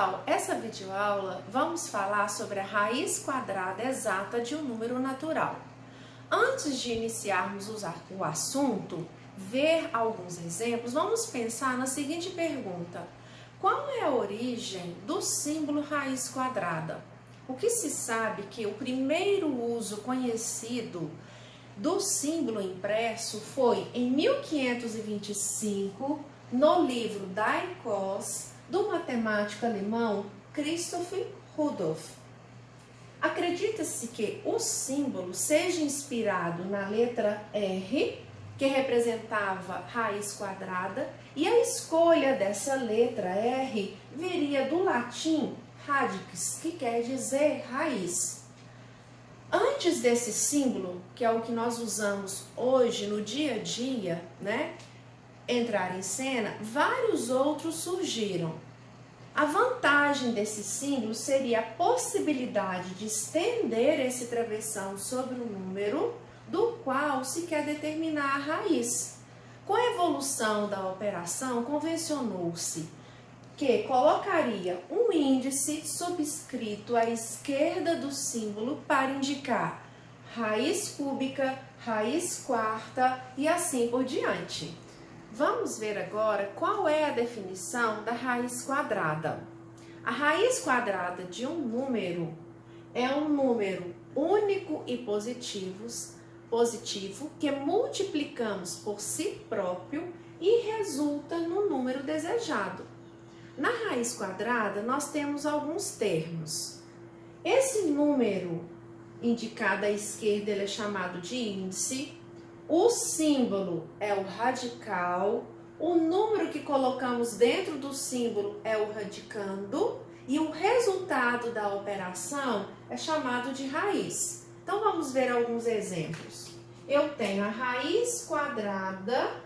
pessoal, essa videoaula vamos falar sobre a raiz quadrada exata de um número natural. Antes de iniciarmos o assunto, ver alguns exemplos, vamos pensar na seguinte pergunta: qual é a origem do símbolo raiz quadrada? O que se sabe que o primeiro uso conhecido do símbolo impresso foi em 1525, no livro Daikos, do matemático alemão Christoph Rudolph. Acredita-se que o símbolo seja inspirado na letra R, que representava raiz quadrada, e a escolha dessa letra R viria do latim radix, que quer dizer raiz. Antes desse símbolo, que é o que nós usamos hoje no dia a dia, entrar em cena, vários outros surgiram. A vantagem desse símbolo seria a possibilidade de estender esse travessão sobre o número do qual se quer determinar a raiz. Com a evolução da operação, convencionou-se que colocaria um índice subscrito à esquerda do símbolo para indicar raiz cúbica, raiz quarta e assim por diante. Vamos ver agora qual é a definição da raiz quadrada. A raiz quadrada de um número é um número único e positivo que multiplicamos por si próprio e resulta no número desejado. Na raiz quadrada, nós temos alguns termos. Esse número indicado à esquerda ele é chamado de índice. O símbolo é o radical, o número que colocamos dentro do símbolo é o radicando e o resultado da operação é chamado de raiz. Então vamos ver alguns exemplos. Eu tenho a raiz quadrada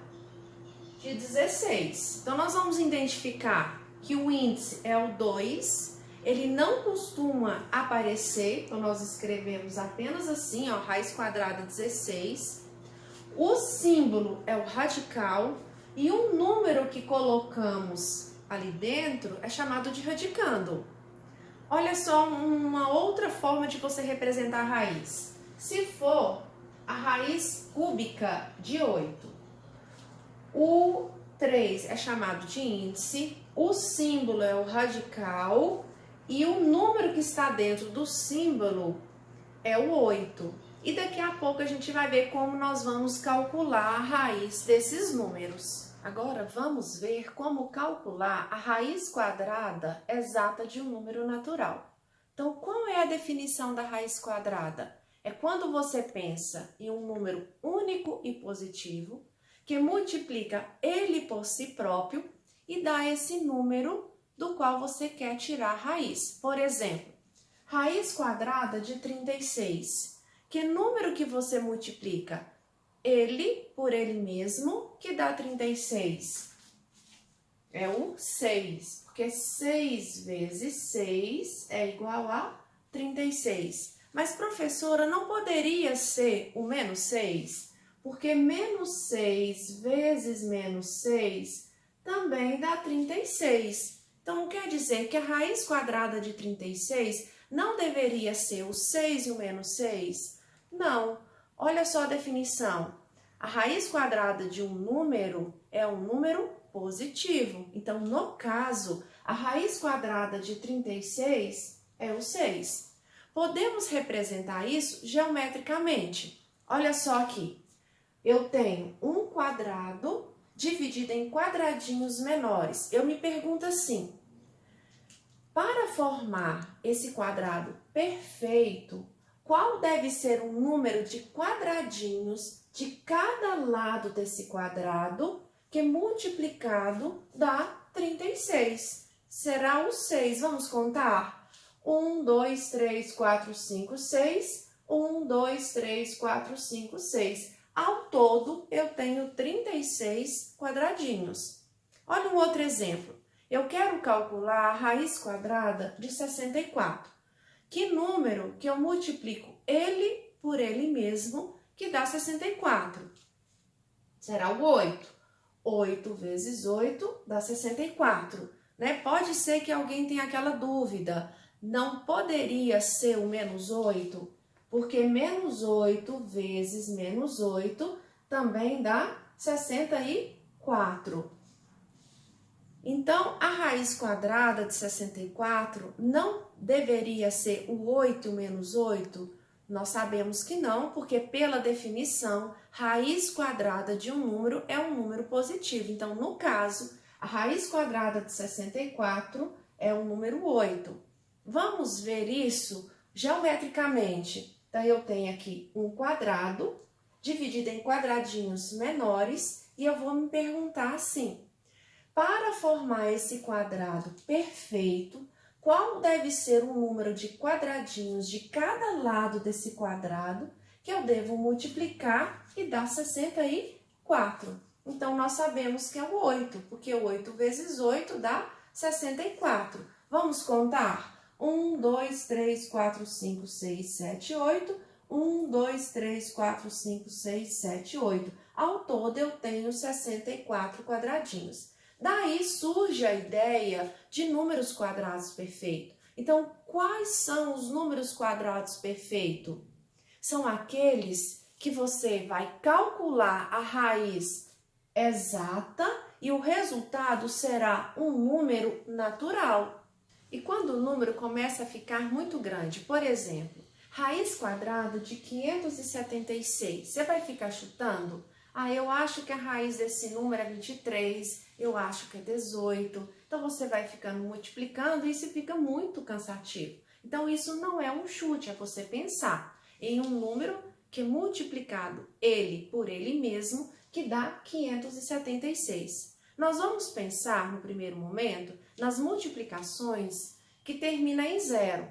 de 16. Então nós vamos identificar que o índice é o 2, ele não costuma aparecer, então nós escrevemos apenas assim, raiz quadrada 16. O símbolo é o radical e o número que colocamos ali dentro é chamado de radicando. Olha só uma outra forma de você representar a raiz. Se for a raiz cúbica de 8, o 3 é chamado de índice, o símbolo é o radical e o número que está dentro do símbolo é o 8. E daqui a pouco a gente vai ver como nós vamos calcular a raiz desses números. Agora vamos ver como calcular a raiz quadrada exata de um número natural. Então, qual é a definição da raiz quadrada? É quando você pensa em um número único e positivo, que multiplica ele por si próprio e dá esse número do qual você quer tirar a raiz. Por exemplo, raiz quadrada de 36. Que número que você multiplica? Ele por ele mesmo, que dá 36. É o 6, porque 6 vezes 6 é igual a 36. Mas, professora, não poderia ser o menos 6? Porque menos 6 vezes menos 6 também dá 36. Então, quer dizer que a raiz quadrada de 36 não deveria ser o 6 e o menos 6? Não. Olha só a definição. A raiz quadrada de um número é um número positivo. Então, no caso, a raiz quadrada de 36 é o 6. Podemos representar isso geometricamente. Olha só aqui. Eu tenho um quadrado dividido em quadradinhos menores. Eu me pergunto assim: para formar esse quadrado perfeito, qual deve ser o número de quadradinhos de cada lado desse quadrado que multiplicado dá 36? Será o 6. Vamos contar? 1, 2, 3, 4, 5, 6. 1, 2, 3, 4, 5, 6. Ao todo, eu tenho 36 quadradinhos. Olha um outro exemplo. Eu quero calcular a raiz quadrada de 64. Que número que eu multiplico ele por ele mesmo, que dá 64? Será o 8. 8 vezes 8 dá 64. né? Pode ser que alguém tenha aquela dúvida, não poderia ser o menos 8? Porque menos 8 vezes menos 8 também dá 64. Então, a raiz quadrada de 64 não deveria ser o 8 menos 8? Nós sabemos que não, porque pela definição, raiz quadrada de um número é um número positivo. Então, no caso, a raiz quadrada de 64 é o número 8. Vamos ver isso geometricamente. Então, eu tenho aqui um quadrado dividido em quadradinhos menores e eu vou me perguntar assim: para formar esse quadrado perfeito, qual deve ser o número de quadradinhos de cada lado desse quadrado que eu devo multiplicar e dar 64? Então, nós sabemos que é o 8, porque 8 vezes 8 dá 64. Vamos contar? 1, 2, 3, 4, 5, 6, 7, 8. 1, 2, 3, 4, 5, 6, 7, 8. Ao todo, eu tenho 64 quadradinhos. Daí surge a ideia de números quadrados perfeitos. Então, quais são os números quadrados perfeitos? São aqueles que você vai calcular a raiz exata e o resultado será um número natural. E quando o número começa a ficar muito grande, por exemplo, raiz quadrada de 576, você vai ficar chutando? Eu acho que a raiz desse número é 23, eu acho que é 18. Então, você vai ficando multiplicando e isso fica muito cansativo. Então, isso não é um chute, é você pensar em um número que é multiplicado ele por ele mesmo, que dá 576. Nós vamos pensar, no primeiro momento, nas multiplicações que terminam em zero.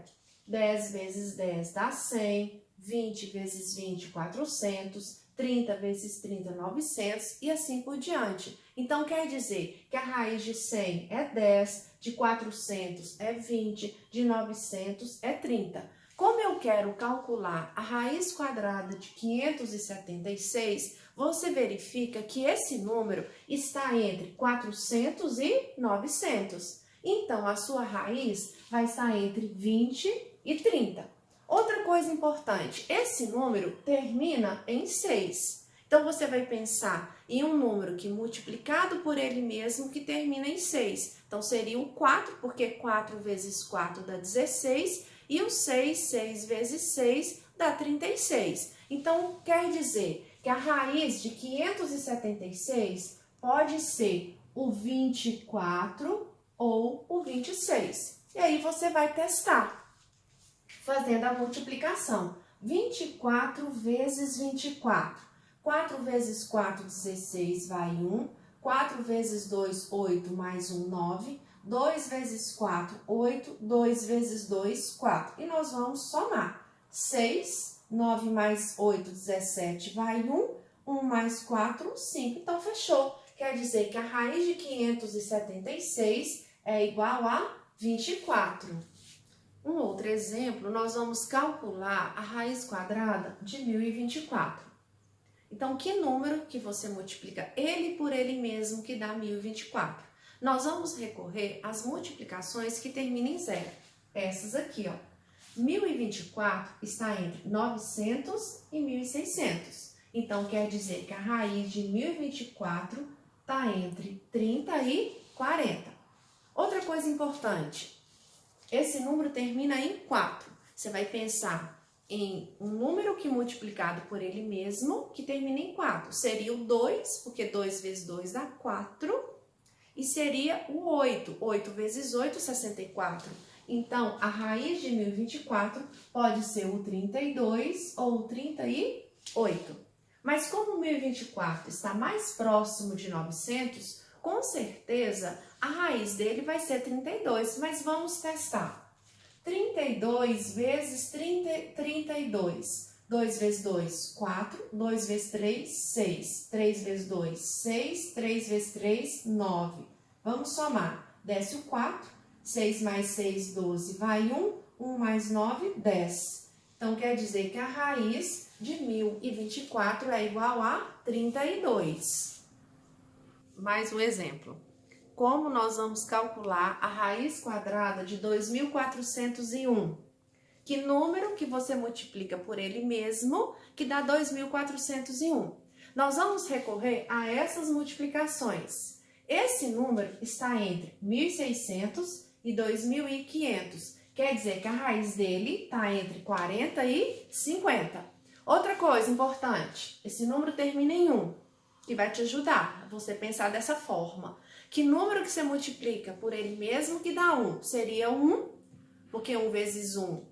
10 vezes 10 dá 100, 20 vezes 20, 400, 30 vezes 30, 900 e assim por diante. Então, quer dizer que a raiz de 100 é 10, de 400 é 20, de 900 é 30. Como eu quero calcular a raiz quadrada de 576, você verifica que esse número está entre 400 e 900. Então, a sua raiz vai estar entre 20 e 30. Outra coisa importante, esse número termina em 6. Então, você vai pensar em um número que multiplicado por ele mesmo que termina em 6. Então, seria o 4, porque 4 vezes 4 dá 16, e o 6, 6 vezes 6 dá 36. Então, quer dizer que a raiz de 576 pode ser o 24 ou o 26. E aí, você vai testar fazendo a multiplicação. 24 vezes 24. 4 vezes 4, 16, vai 1. 4 vezes 2, 8, mais 1, 9. 2 vezes 4, 8. 2 vezes 2, 4. E nós vamos somar. 6, 9 mais 8, 17, vai 1. 1 mais 4, 5. Então, fechou. Quer dizer que a raiz de 576 é igual a 24. Um outro exemplo, nós vamos calcular a raiz quadrada de 1024. Então, que número que você multiplica ele por ele mesmo que dá 1024? Nós vamos recorrer às multiplicações que terminam em zero. Essas aqui, ó. 1024 está entre 900 e 1600. Então, quer dizer que a raiz de 1024 está entre 30 e 40. Outra coisa importante. Esse número termina em 4. Você vai pensar em um número que multiplicado por ele mesmo, que termina em 4. Seria o 2, porque 2 vezes 2 dá 4. E seria o 8. 8 vezes 8, 64. Então, a raiz de 1024 pode ser o 32 ou o 38. Mas como o 1024 está mais próximo de 900, com certeza a raiz dele vai ser 32, mas vamos testar. 32 vezes 32. 2 vezes 2, 4. 2 vezes 3, 6. 3 vezes 2, 6. 3 vezes 3, 9. Vamos somar. Desce o 4. 6 mais 6, 12. Vai 1. 1 mais 9, 10. Então, quer dizer que a raiz de 1024 é igual a 32. Mais um exemplo. como nós vamos calcular a raiz quadrada de 2.401. Que número que você multiplica por ele mesmo, que dá 2.401. Nós vamos recorrer a essas multiplicações. Esse número está entre 1.600 e 2.500. Quer dizer que a raiz dele está entre 40 e 50. Outra coisa importante, esse número termina em 1, que vai te ajudar a você pensar dessa forma. Que número que você multiplica por ele mesmo que dá 1? Seria 1, porque 1 vezes 1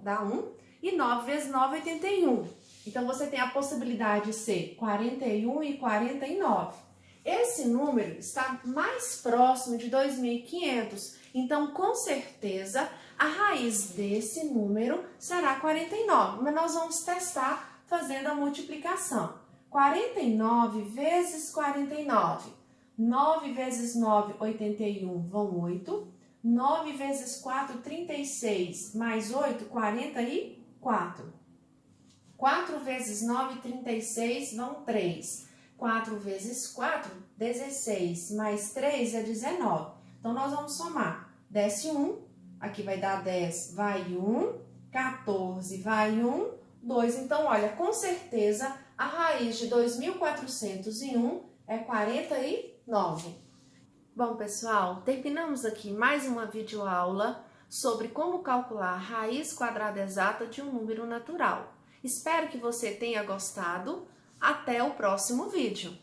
dá 1, e 9 vezes 9 é 81. Então, você tem a possibilidade de ser 41 e 49. Esse número está mais próximo de 2.500, então, com certeza, a raiz desse número será 49. Mas nós vamos testar fazendo a multiplicação. 49 vezes 49. 9 vezes 9, 81, vão 8. 9 vezes 4, 36, mais 8, 44. 4 vezes 9, 36, vão 3. 4 vezes 4, 16, mais 3 é 19. Então, nós vamos somar. Desce 1, aqui vai dar 10, vai 1, 14, vai 1, 2. Então, olha, com certeza, a raiz de 2.401 é 49. Bom, pessoal, terminamos aqui mais uma videoaula sobre como calcular a raiz quadrada exata de um número natural. Espero que você tenha gostado. Até o próximo vídeo.